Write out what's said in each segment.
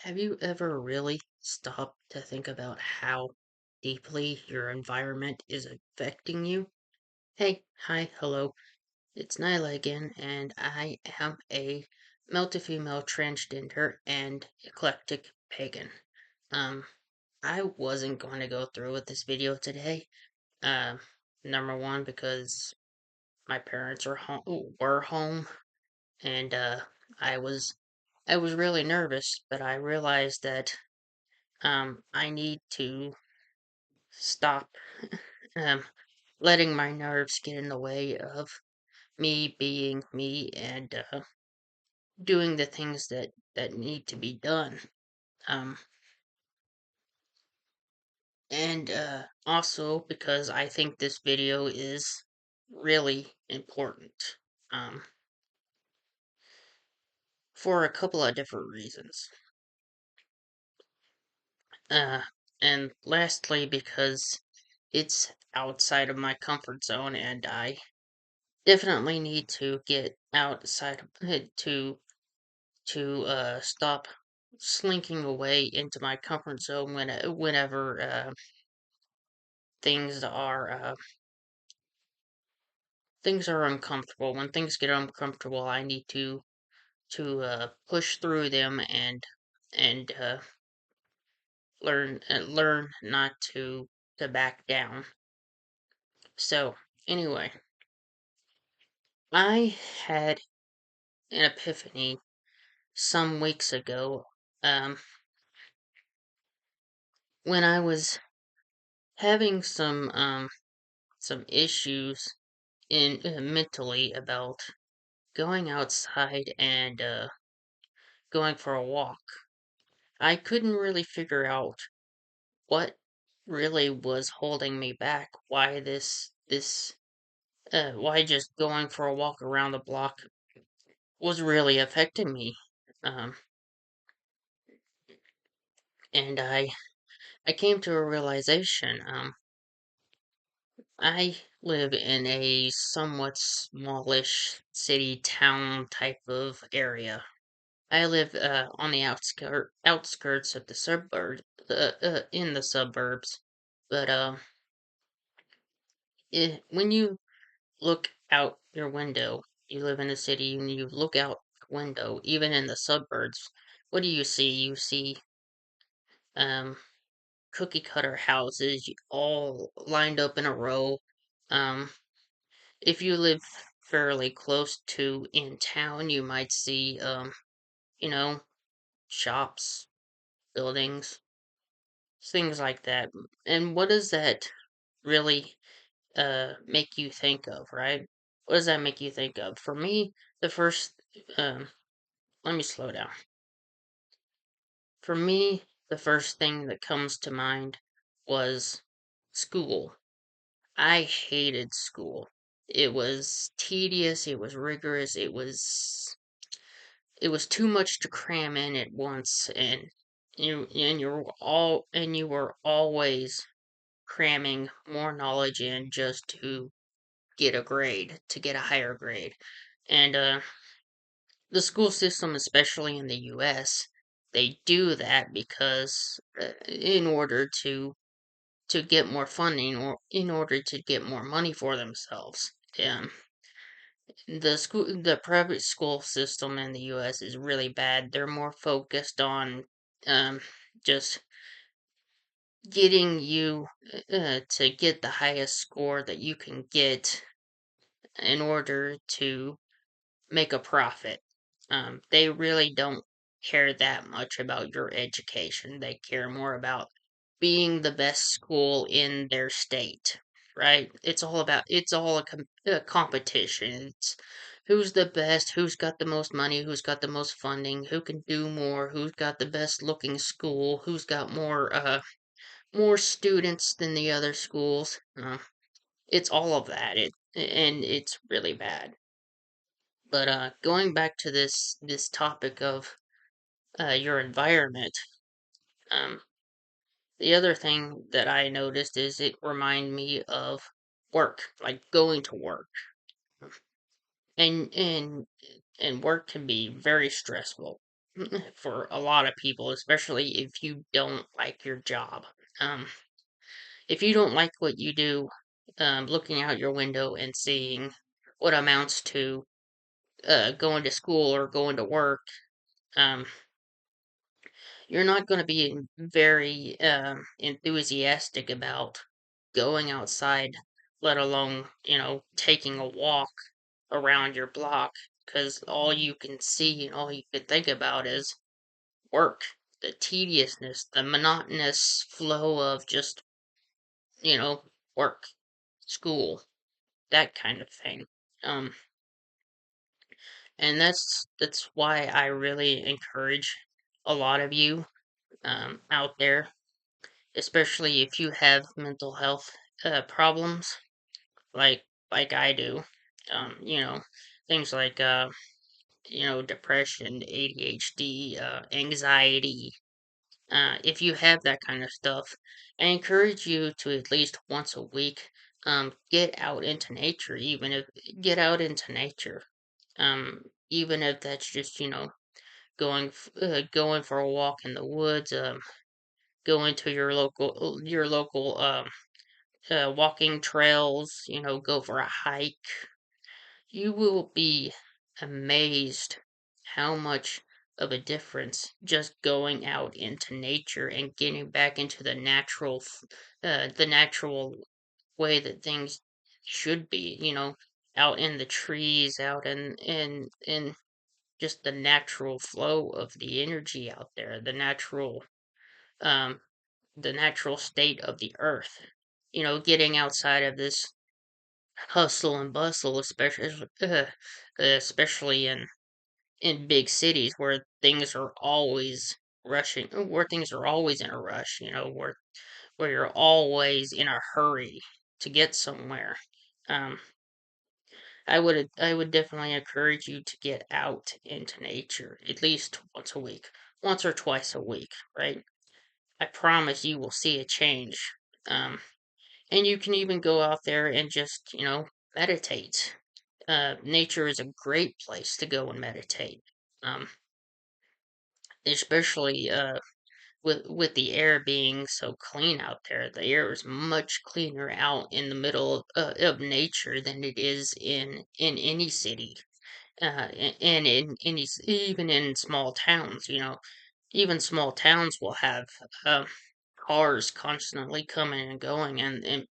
Have you ever really stopped to think about how deeply your environment is affecting you? Hey, hi, hello. It's Nyla again, and I am a male to female transgender and eclectic pagan. Um, I wasn't going to go through with this video today. Um, Number one, because my parents were home, and I was I was really nervous, but I realized that I need to stop um, letting my nerves get in the way of me being me and doing the things that need to be done. Um, and Also because I think this video is really important for a couple of different reasons. Uh, and lastly, because it's outside of my comfort zone and I definitely need to get outside of to stop slinking away into my comfort zone whenever things are uh, things are uncomfortable. When things get uncomfortable, I need to push through them and learn not to back down. So anyway, I had an epiphany some weeks ago um, when I was having some issues in mentally about going outside and going for a walk. I couldn't really figure out what really was holding me back. Why just going for a walk around the block was really affecting me. Um, and I came to a realization. I live in a somewhat smallish city town type of area. I live on the outskirts of the in the suburbs. But when you look out your window, you live in a city, and you look out the window, even in the suburbs. What do you see? You see um cookie cutter houses all lined up in a row. Um, if you live fairly close to in town, you might see you know, shops, buildings, things like that. And what does that really make you think of, right? What does that make you think of? For me, the first um let me slow down. For me, the first thing that comes to mind was school. I hated school. It was tedious, it was rigorous, it was too much to cram in at once, and you were always cramming more knowledge in just to get a grade, to get a higher grade. And the school system, especially in the US, they do that because in order to get more funding or in order to get more money for themselves. The private school system in the US is really bad. They're more focused on um just getting you to get the highest score that you can get in order to make a profit. They really don't care that much about your education. They care more about being the best school in their state, right? It's all a competition. It's who's the best, who's got the most money, who's got the most funding, who can do more, who's got the best looking school, who's got more students than the other schools. It's all of that. And it's really bad. But going back to this topic of your environment, um, the other thing that I noticed is it reminded me of work, like going to work, and and and work can be very stressful. for a lot of people, especially if you don't like your job. Um, if you don't like what you do, looking out your window and seeing what amounts to going to school or going to work, um, you're not going to be very enthusiastic about going outside, let alone, taking a walk around your block, because all you can see and all you can think about is work, the tediousness, the monotonous flow of just, you know, work, school, that kind of thing. Um, and that's why I really encourage a lot of you out there, especially if you have mental health problems like I do. Things like depression, ADHD, anxiety. If you have that kind of stuff, I encourage you to at least once a week get out into nature, get out into nature. Even if that's just, going for a walk in the woods, going to your local walking trails, go for a hike. You will be amazed how much of a difference just going out into nature and getting back into the natural way that things should be, out in the trees, out in just the natural flow of the energy out there, um, the natural state of the earth. Getting outside of this hustle and bustle, especially in big cities where things are always in a rush, where you're always in a hurry to get somewhere. Um, I would definitely encourage you to get out into nature at least once or twice a week, right? I promise you will see a change. Um, and you can even go out there and just, meditate. Nature is a great place to go and meditate. Um, especially with the air being so clean out there. The air is much cleaner out in the middle of nature than it is in any city. And in even in small towns, even small towns will have um, cars constantly coming and going and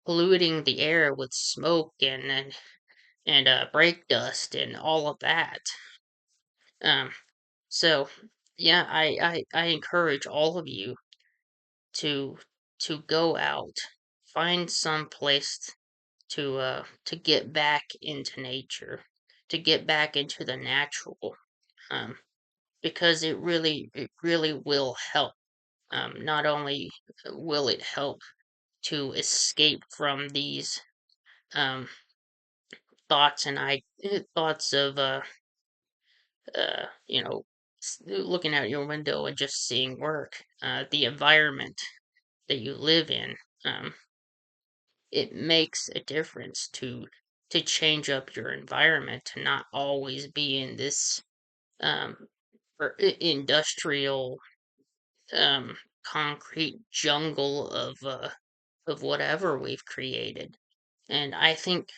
polluting the air with smoke and brake dust and all of that. Um, so yeah, I encourage all of you to to go out, find some place to get back into nature, to get back into the natural, um, because it really will help. Not only will it help to escape from these um, thoughts of looking out your window and just seeing work, the environment that you live in. Um, it makes a difference to change up your environment, to not always be in this um, industrial concrete jungle of whatever we've created. And I think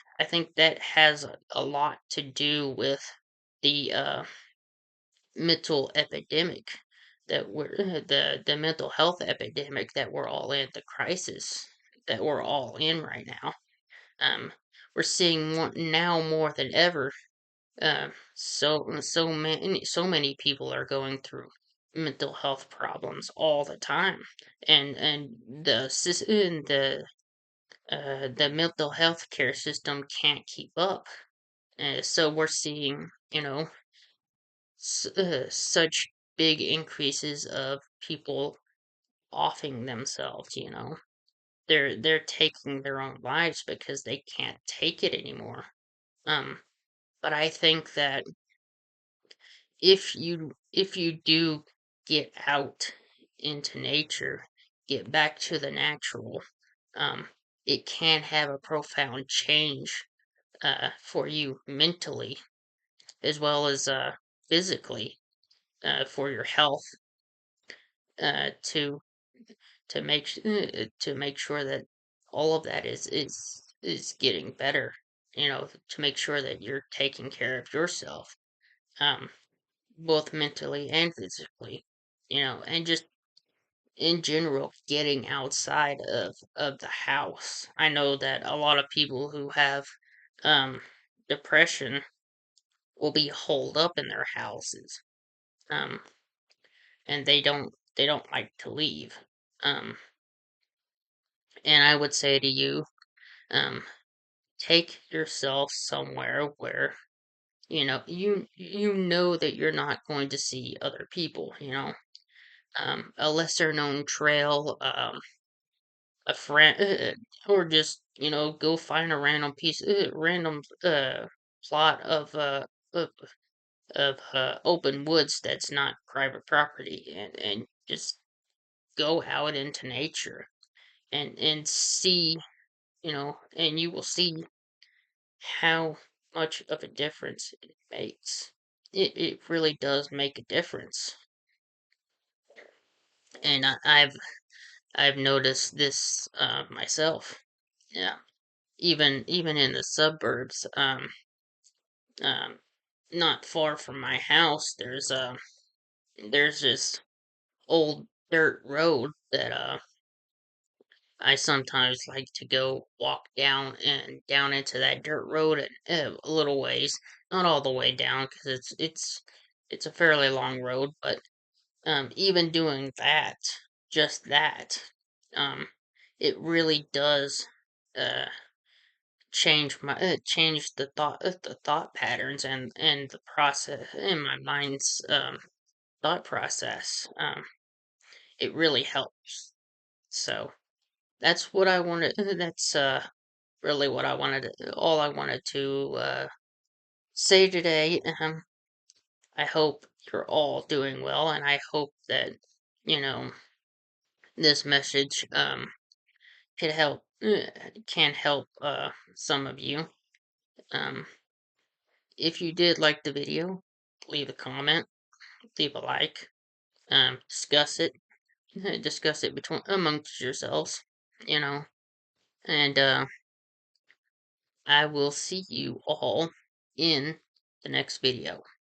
that has a lot to do with the mental epidemic that the mental health epidemic that we're all in, the crisis that we're all in right now. Um, we're seeing now more than ever. So many people are going through mental health problems all the time, and the mental health care system can't keep up. So we're seeing, such big increases of people offing themselves. They're taking their own lives because they can't take it anymore. Um, but I think that if you do get out into nature, get back to the natural, um, it can have a profound change for you mentally as well as physically. for your health, to to make sure that all of that is getting better. To make sure that you're taking care of yourself, um, both mentally and physically. And just in general, getting outside of the house. I know that a lot of people who have um depression will be holed up in their houses, um and they don't like to leave. um and I would say to you, um take yourself somewhere where you know that you're not going to see other people. A lesser known trail, a friend, or just go find a random plot of open woods that's not private property, and just go out into nature, and see, and you will see how much of a difference it makes. It really does make a difference. And I've noticed this myself. Yeah. Even in the suburbs, um, not far from my house, there's this old dirt road that I sometimes like to go walk down into that dirt road, a little ways, not all the way down, because it's a fairly long road. But even doing that, just that, um, it really does uh change the thought patterns, and the process in my mind's thought process. It really helps. So that's what I wanted. That's really what I wanted. All I wanted to say today. I hope you're all doing well, and I hope that you know this message could help can help some of you. Um, if you did like the video, leave a comment, leave a like, discuss it, discuss it between amongst yourselves, you know, and I will see you all in the next video.